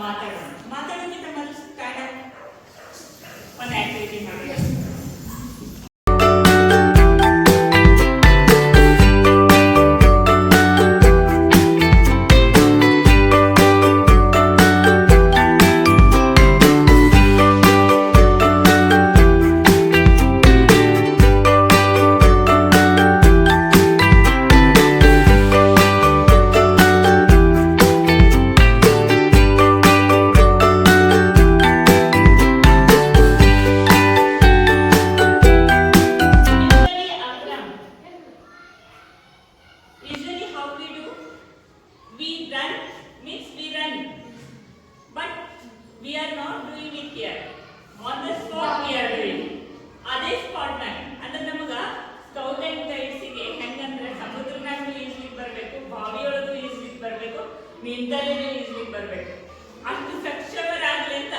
ಮಾತಾಡೋಣ. ಮಾತಾಡೋದಕ್ಕಿಂತ ಮೊದಲು ಸ್ಟಾರ್ಟ್ ಒಂದು ಆಕ್ಟಿವಿಟಿ ಮಾಡೋಣ. We are not doing it here. On the spot we are doing. ಅದೇ ಸ್ಪಾಟ್ ನಾಗ ಅಂದ್ರೆ ನಮಗ ಸ್ಕೌಟ್ ಅಂಡ್ ಗೈಡ್ಸಿಗೆ ಹೆಂಗಂದ್ರೆ ಸಮುದ್ರನಾಗೂ ಈಜ್ಲಿಕ್ಕೆ ಬರಬೇಕು, ಬಾವಿಯೊಳಗೂ ಈಜ್ಲಿಕ್ಕೆ ಬರಬೇಕು, ನಿಂತಲ್ಲೇ ಈಜ್ಲಿಕ್ಕೆ ಬರಬೇಕು. ಅಷ್ಟು ಸಕ್ಷಮರಾಗಲಿ ಅಂತ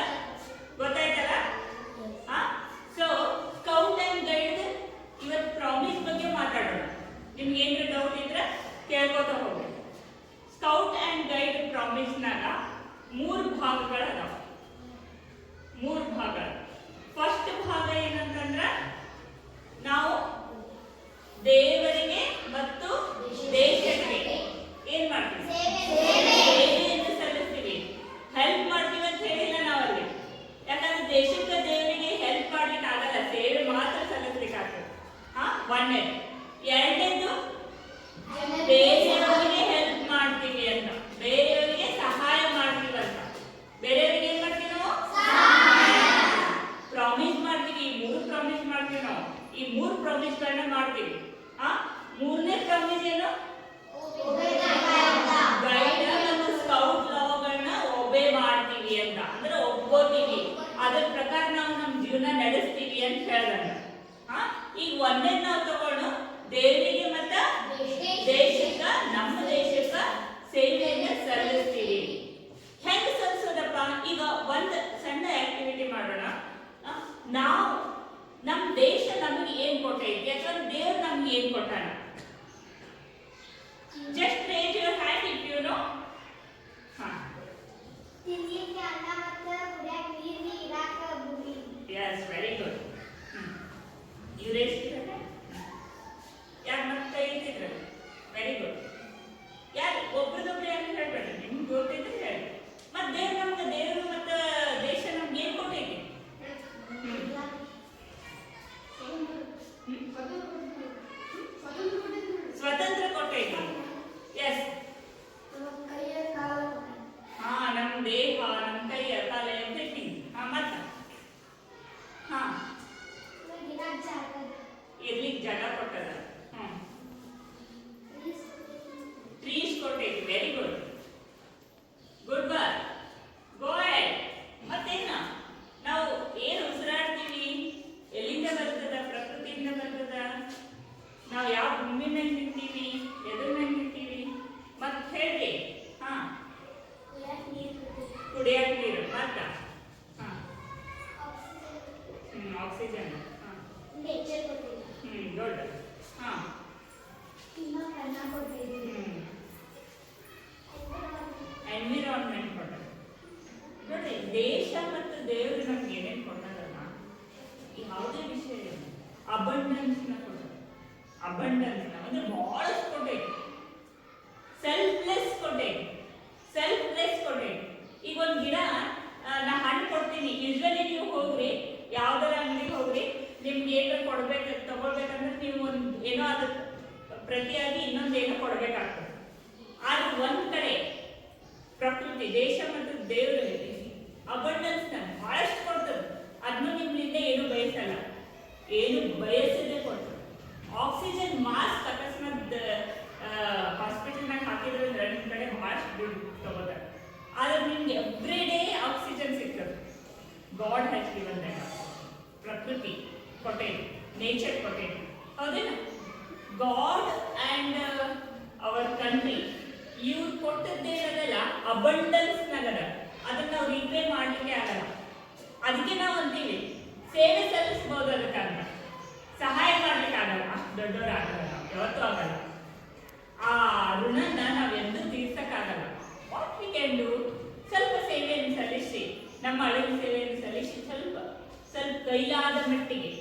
ಗೊತ್ತಾಯ್ತಲ್ಲ. ಸೊ ಸ್ಕೌಟ್ ಅಂಡ್ ಗೈಡ್ ಇವತ್ತು ಪ್ರಾಮಿಸ್ ಬಗ್ಗೆ ಮಾತಾಡೋಣ. ನಿಮ್ಗೆ ಏನಾರ ಡೌಟ್ ಇದ್ರೆ ಕೇಳ್ಕೊತಾ ಹೋಗಿ. ಸ್ಕೌಟ್ ಅಂಡ್ ಗೈಡ್ ಪ್ರಾಮಿಸ್ನಾಗ 3 ಭಾಗಗಳದಾವ. 3 ಭಾಗ. ಫಸ್ಟ್ ಭಾಗ ಏನಂತಂದ್ರ ನಾವು ದೇವರಿಗೆ ಮತ್ತು ದೇಶಕ್ಕೆ ಏನ್ ಮಾಡ್ತೀವಿ? ಸೇವೆಯನ್ನು ಸಲ್ಲಿಸ್ತೀವಿ, ಹೆಲ್ಪ್ ಮಾಡ್ತೀವಿ ಅಂತ ಹೇಳಿಲ್ಲ ನಾವಲ್ಲಿ. ಯಾಕಂದ್ರೆ ದೇಶಕ್ಕೆ ದೇವರಿಗೆ ಹೆಲ್ಪ್ ಮಾಡ್ಲಿಕ್ಕೆ ಆಗಲ್ಲ, ಸೇವೆ ಮಾತ್ರ ಸಲ್ಲಿಸ್ಲಿಕ್ಕೆ ಆಗ್ತದೆ. ಒಂದನೇದು. ಎರಡನೇದು ಬೇರೆಯವರಿಗೆ ಹೆಲ್ಪ್ ಮಾಡ್ತೀವಿ ಅಂತ, ಬೇರೆಯವರಿಗೆ ಸಹಾಯ ಮಾಡ್ತೀವಿ ಅಂತ. ಬೇರೆಯವರಿಗೆ ಏನ್ ಮಾಡ್ತೀವಿ ನಾವು? ಪ್ರಾಮಿಸ್ ಮಾಡ್ತೀವಿ. ಈ 3 ಪ್ರಾಮಿಸ್ ಮಾಡ್ತೀವಿ ನಾವು. ಈ 3 ಪ್ರಾಮಿಸ್ಗಳನ್ನ ಮಾಡ್ತೀವಿ. ಮೂರನೇ ಪ್ರಾಮಿಸ್ ಏನು? ಗೈಡ್ ಮತ್ತು ಸ್ಕೌಟ್ ಲಾಗಳನ್ನ ಒಬೆ ಮಾಡ್ತೀವಿ ಅಂತ, ಅಂದ್ರೆ ಒಪ್ಕೋತೀವಿ, ಅದ್ರ ಪ್ರಕಾರ ನಾವು ನಮ್ಮ ಜೀವನ ನಡೆಸ್ತೀವಿ ಅಂತ ಹೇಳ್ದಂಗ. ಈಗ ಒಂದೇ ನಾವು ತಗೊಂಡು ದೇವರಿಗೆ ಮತ್ತ ದೇಶಕ್ಕ, ನಮ್ಮ ದೇಶಕ್ಕ ಸೇವೆಯನ್ನ ಸಲ್ಲಿಸ್ತೀವಿ. ಹೆಂಗ್ ಸಲ್ಲಿಸೋದಪ್ಪ? ಈಗ ಒಂದು ಸಣ್ಣ ಆಕ್ಟಿವಿಟಿ ಮಾಡೋಣ. ನಾವು ನಮ್ಮ ದೇಶ ನಮಗೆ ಏನ್ ಕೊಟ್ಟೈತಿ, ಯಾಕಂದ್ರೆ ದೇವ್ರು ನಮ್ಗೆ ಏನ್ ಕೊಟ್ಟಾನ? Just raise your hand if you know. Yes, very good. You raised your hand. ಯಾರು ಮತ್ತೆ ಕೈ ಎತ್ತಿದ್ರು? Very good. ಯಾರು ಒಬ್ರದೊಬ್ರು ಯಾರು ಹೇಳ್ಬೇಡಿ, ನಿಮ್ಗೆ ಗೊತ್ತಿದ್ರೆ ಹೇಳಿ. ಮತ್ತೆ ದೇವರು ಮತ್ತು ದೇಶ ನಮ್ಗೆ ಏನ್ ಕೊಟ್ಟೈತಿ? ಸ್ವತಂತ್ರ ಕೊಟ್ಟೈತಿ. ಎಸ್. ನಮ್ಮ ದೇಹ, ನಮ್ಮ ಕೈಯ ಕಾಲ ಎವ್ರಿಥಿಂಗ್. ಮತ್ತೆ ಇರ್ಲಿಕ್ಕೆ ಜಾಗ ಕೊಟ್ಟದ. ಟ್ರೀಸ್ ಕೊಟ್ಟೈತಿ. Very good. Good boy. Go ahead. ಮತ್ತೇನ ನಾವು ಏನು ಉಸಿರಾಡ್ತೀವಿ ಎಲ್ಲಿಂದ ಬರ್ತದ? ಪ್ರಕೃತಿಯಿಂದ ಬರ್ತದ. ನಾವು ಯಾವ ಭೂಮಿ ಮೇಲೆ ನಿಂತೀವಿ, ಎದ್ರ ಮೇಲೆ ನಿಂತೀವಿ? ಮತ್ತೆ ಹೇಳಿ. ಕುಡಿಯಕ್ ನೀರು. ಮತ್ತ ಆಕ್ಸಿಜನ್. ಗುಡ್. ಎನ್ವಿರಾನ್ಮೆಂಟ್ ಕೊಟ್ಟದ. ನೋಡಿ, ದೇಶ ಮತ್ತು ದೇವರು ನಮ್ಗೆ ಏನೇನು ಕೊಟ್ಟದಲ್ಲ, ಯಾವುದೇ ವಿಷಯ ಅಬಂಡೆನ್ಸ್ ನ ಕೊಟ್ಟದ. ಅಬಂಡೆನ್ಸ್ ಅಂದ್ರೆ ಬಹಳಷ್ಟು ಕೊಟ್ಟೈತಿ. ಸೆಲ್ಫ್ಲೆಸ್ ಕೊಟ್ಟೈತಿ. ಸೆಲ್ಫ್ಲೆಸ್ ಕೊಟ್ಟೈತಿ. ಈಗ ಒಂದು ಗಿಡ ನಾ ಹಣ್ಣು ಕೊಡ್ತೀನಿ. ಯೂಶ್ವಲಿ ನೀವು ಹೋಗ್ರಿ, ಯಾವ್ದಾರ ಅಂಗಡಿಗೆ ಹೋಗ್ರಿ, ನಿಮ್ಗೆ ಏನೋ ಕೊಡ್ಬೇಕು ತಗೊಳ್ಬೇಕಂದ್ರೆ ನೀವು ಒಂದು ಏನೋ ಅದ್ರ ಪ್ರತಿಯಾಗಿ ಇನ್ನೊಂದೇನೋ ಕೊಡ್ಬೇಕಾಗ್ತದೆ. ಆದ್ರೆ ಒಂದ್ ಕಡೆ ಪ್ರಕೃತಿ, ದೇಶ ಮತ್ತು ದೇವರಲ್ಲಿ ಅಬಂಡೆನ್ಸ್ ಬಹಳಷ್ಟು ಕೊಡ್ತದೆ. ಅದನ್ನು ನಿಮ್ಮಿಂದ ಏನು ಬಯಸಲ್ಲ, ಏನು ಬಯಸದೆ ಕೊಡ್ತದೆ. ಆಕ್ಸಿಜನ್ ಮಾಸ್ಕ್ ಅಕಸ್ಮಾತ್ ಹಾಸ್ಪಿಟಲ್ನಾಗ ಹಾಕಿದ್ರಂದ್ರೆ ನಿಮ್ಮ ಕಡೆ ಬಹಳಷ್ಟು ದುಡ್ಡು ತಗೋತಾರೆ. ಆದ್ರೆ ನಿಮ್ಗೆ ಎವ್ರಿ ಡೇ ಆಕ್ಸಿಜನ್ ಸಿಗ್ತದೆ. God has given that. ಪ್ರಕೃತಿ ಕೊಟ್ಟೈತಿ, ನೇಚರ್ ಕೊಟ್ಟೈತಿ. ಹೌದೇನ? ಗಾಡ್ ಅಂಡ್ ಅವರ್ ಕಂಟ್ರಿ ಇವ್ರು ಕೊಟ್ಟದ್ದೇನದಲ್ಲ ಅಬಂಡೆನ್ಸ್ ನಾಗದ. ಅದನ್ನ ನಾವು ರೀಪ್ಲೇ ಮಾಡ್ಲಿಕ್ಕೆ ಆಗಲ್ಲ. ಅದಕ್ಕೆ ನಾವು ಅಂತೀವಿ ಸೇವೆ ಸಲ್ಲಿಸಬಹುದು, ಅದಕ್ಕಂತ ಸಹಾಯ ಮಾಡ್ಲಿಕ್ಕೆ ಆಗಲ್ಲ. ಅಷ್ಟು ದೊಡ್ಡವರಾಗಲ್ಲ, ಯಾವತ್ತೂ ಆಗಲ್ಲ. ಆ ಋಣನ ನಾವೆಂದೂ ತೀರ್ಸಕ್ಕಾಗಲ್ಲ. What we can do? ಸ್ವಲ್ಪ ಸೇವೆಯನ್ನು ಸಲ್ಲಿಸಿ, ನಮ್ಮ ಅಳಿಲು ಸೇವೆಯನ್ನು ಸಲ್ಲಿಸಿ ಸ್ವಲ್ಪ ಸ್ವಲ್ಪ ಕೈಲಾದ ಮಟ್ಟಿಗೆ,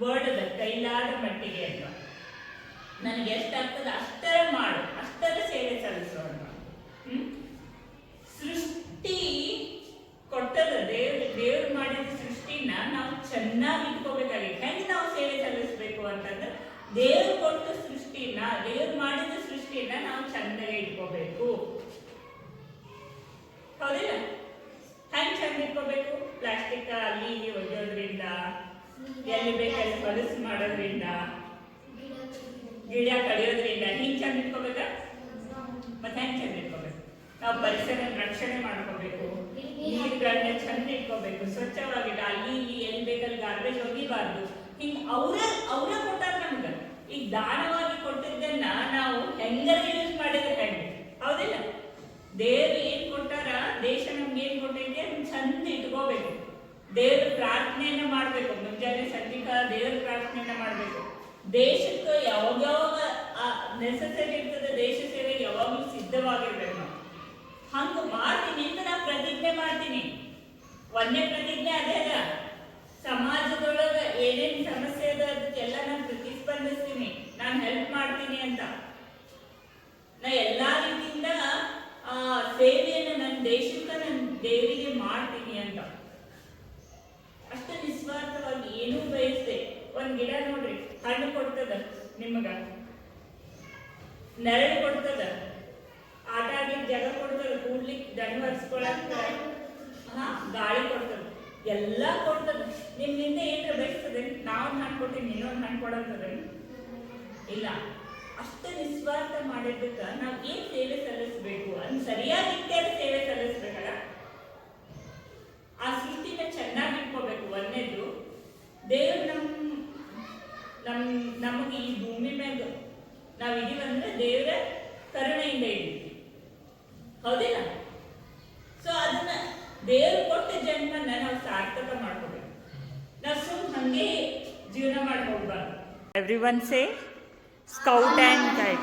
ವರ್ಡದ ಕೈಲಾದ ಮಟ್ಟಿಗೆ ಅಂತ ನನಗೆ ಎಷ್ಟಾಗ್ತದೆ ಅಷ್ಟರ ಮಾಡು, ಅಷ್ಟರ ಸೇವೆ ಸಲ್ಲಿಸೋಣ. ಸೃಷ್ಟಿ ಕೊಟ್ಟದ ದೇವ್ರು ಮಾಡಿದ ಸೃಷ್ಟಿನ ನಾವು ಚೆನ್ನಾಗಿ ಇಟ್ಕೋಬೇಕಾಗಿದೆ. ಹೆಂಗೆ ನಾವು ಸೇವೆ ಸಲ್ಲಿಸಬೇಕು ಅಂತಂದ್ರೆ ದೇವ್ರು ಕೊಟ್ಟ ಸೃಷ್ಟಿನ, ದೇವ್ರು ಮಾಡಿದ ಸೃಷ್ಟಿನ ನಾವು ಚೆನ್ನಾಗಿ ಇಟ್ಕೋಬೇಕು. ಹೌದಿಲ್ಲ? ಹೆಂಗ್ ಚಂದ ಇಟ್ಕೋಬೇಕು? ಪ್ಲಾಸ್ಟಿಕ್ ಅಲ್ಲಿ ಇಲ್ಲಿ ಒಗೆಯೋದ್ರಿಂದ, ಎಲ್ಲಿ ಬೇಕಲ್ಲಿ ಹೊಲಸು ಮಾಡೋದ್ರಿಂದ, ಗಿಡ ಕಡಿಯೋದ್ರಿಂದ ಹಿಂಗ್ ಚಂದ ಇಟ್ಕೋಬೇಕ? ಮತ್ತೆ ಹೆಂಗ್ ಚಂದ ಇಟ್ಕೋಬೇಕು? ನಾವು ಪರಿಸರ ರಕ್ಷಣೆ ಮಾಡ್ಕೋಬೇಕು, ನೀರುಗಳನ್ನ ಚಂದ ಇಟ್ಕೋಬೇಕು, ಸ್ವಚ್ಛವಾಗಿಟ್ಟು ಅಲ್ಲಿ ಇಲ್ಲಿ ಎಲ್ಲಿ ಬೇಕಲ್ಲಿ ಗಾರ್ಬೇಜ್ ಒಗಿಬಾರ್ದು. ಹಿಂಗ್ ಅವ್ರ ಕೊಟ್ಟಾರ ನಮ್ಗ. ಈಗ ದಾನವಾಗಿ ಕೊಟ್ಟಿದ್ದನ್ನ ನಾವು ಹೆಂಗಾರ ಯೂಸ್ ಮಾಡಿದ್ರೆ ಹೆಂಗೆ? ಹೌದಿಲ್ಲ? ದೇವ್ರು ಏನ್ ಕೊಟ್ಟಾರ, ದೇಶ ನಮ್ಗೆ ಏನ್ ಕೊಟ್ಟೈತಿ ಅದನ್ನ ಚಂದ ಇಟ್ಕೋಬೇಕು. ದೇವ್ರ ಪ್ರಾರ್ಥನೆಯನ್ನ ಮಾಡ್ಬೇಕು, ಮುಂಜಾನೆ ಸಂಜಿಕ ದೇವ್ರ ಪ್ರಾರ್ಥನೆಯನ್ನ ಮಾಡ್ಬೇಕು. ದೇಶಕ್ಕೆ ಯಾವಾಗ ನೆಸಸರಿ ಇರ್ತದೆ, ದೇಶ ಸೇವೆಗೆ ಯಾವಾಗಲೂ ಸಿದ್ಧವಾಗಿರ್ಬೇಕು ನಾವು. ಹಂಗ ಮಾಡ್ತೀನಿ ಅಂತ ನಾ ಪ್ರತಿಜ್ಞೆ ಮಾಡ್ತೀನಿ. ಒಂದೇ ಪ್ರತಿಜ್ಞೆ ಅದೇ ಅದ. ಸಮಾಜದೊಳಗ ಏನೇನ್ ಸಮಸ್ಯೆ ಅದ ಅದಕ್ಕೆಲ್ಲ ನಾನು ಪ್ರತಿಸ್ಪಂದಿಸ್ತೀನಿ, ನಾನು ಹೆಲ್ಪ್ ಮಾಡ್ತೀನಿ ಅಂತ. ನಾ ಎಲ್ಲಾ ರೀತಿಯಿಂದ ಸೇವೆಯನ್ನು ನನ್ನ ದೇಶಕ್ಕೆ, ನನ್ನ ದೇವಿಗೆ ಮಾಡ್ತೀನಿ ಅಂತ. ಅಷ್ಟು ನಿಸ್ವಾರ್ಥವಾಗಿ ಏನೂ ಬಯಸ್ದೆ. ಒಂದ್ ಗಿಡ ನೋಡ್ರಿ, ಹಣ್ಣು ಕೊಡ್ತದ ನಿಮಗ, ನೆರಳು ಕೊಡ್ತದ, ಆಟ ಆಡ್ಲಿಕ್ಕೆ ಜಾಗ ಕೊಡ್ತದ, ಕೂಡ್ಲಿಕ್ಕೆ ದಣ್ಣ ಒರೆಸ್ಕೊಳಕ್ ಗಾಳಿ ಕೊಡ್ತದ, ಎಲ್ಲ ಕೊಡ್ತದ. ನಿಮ್ಮಿಂದ ಏನ್ರ ಬಯಸ್ತದೆ? ನಾವೊಂದು ಹಣ್ಣು ಕೊಡ್ತೀನಿ, ಇನ್ನೊಂದು ಹಣ್ಣು ಕೊಡಂತದ? ಇಲ್ಲ. ಅಷ್ಟು ನಿಸ್ವಾರ್ಥ ಮಾಡಿದ್ದಕ್ಕ ನಾವು ಏನ್ ಸೇವೆ ಸಲ್ಲಿಸಬೇಕು ಅದ್ ಸರಿಯಾಗಿ ಇಟ್ಟೇ ಸೇವೆ ಸಲ್ಲಿಸ್ಬೇಕಲ್ಲ. ಆ ಸೃಷ್ಟಿನ ಚೆನ್ನಾಗಿ ಇಟ್ಕೋಬೇಕು. ಒಂದೇದು, ದೇವ್ರು ನಮಗೆ ಈ ಭೂಮಿ ಮ್ಯಾಗ ನಾವ್ ಇದೀವಂದ್ರೆ ದೇವರ ಕರುಣೆಯಿಂದ ಇದೀವಿ. ಹೌದಿಲ್ಲ? ಸೊ ಅದನ್ನ ದೇವ್ರು ಕೊಟ್ಟ ಜನ್ಮನ್ನ ನಾವು ಸಾರ್ಥಕ ಮಾಡ್ಕೋಬೇಕು. ನಾವು ಹಂಗೆ ಜೀವನ ಮಾಡಿ ಹೋಗ್ಬಾರ್ದು. Every one say Scout and Guide.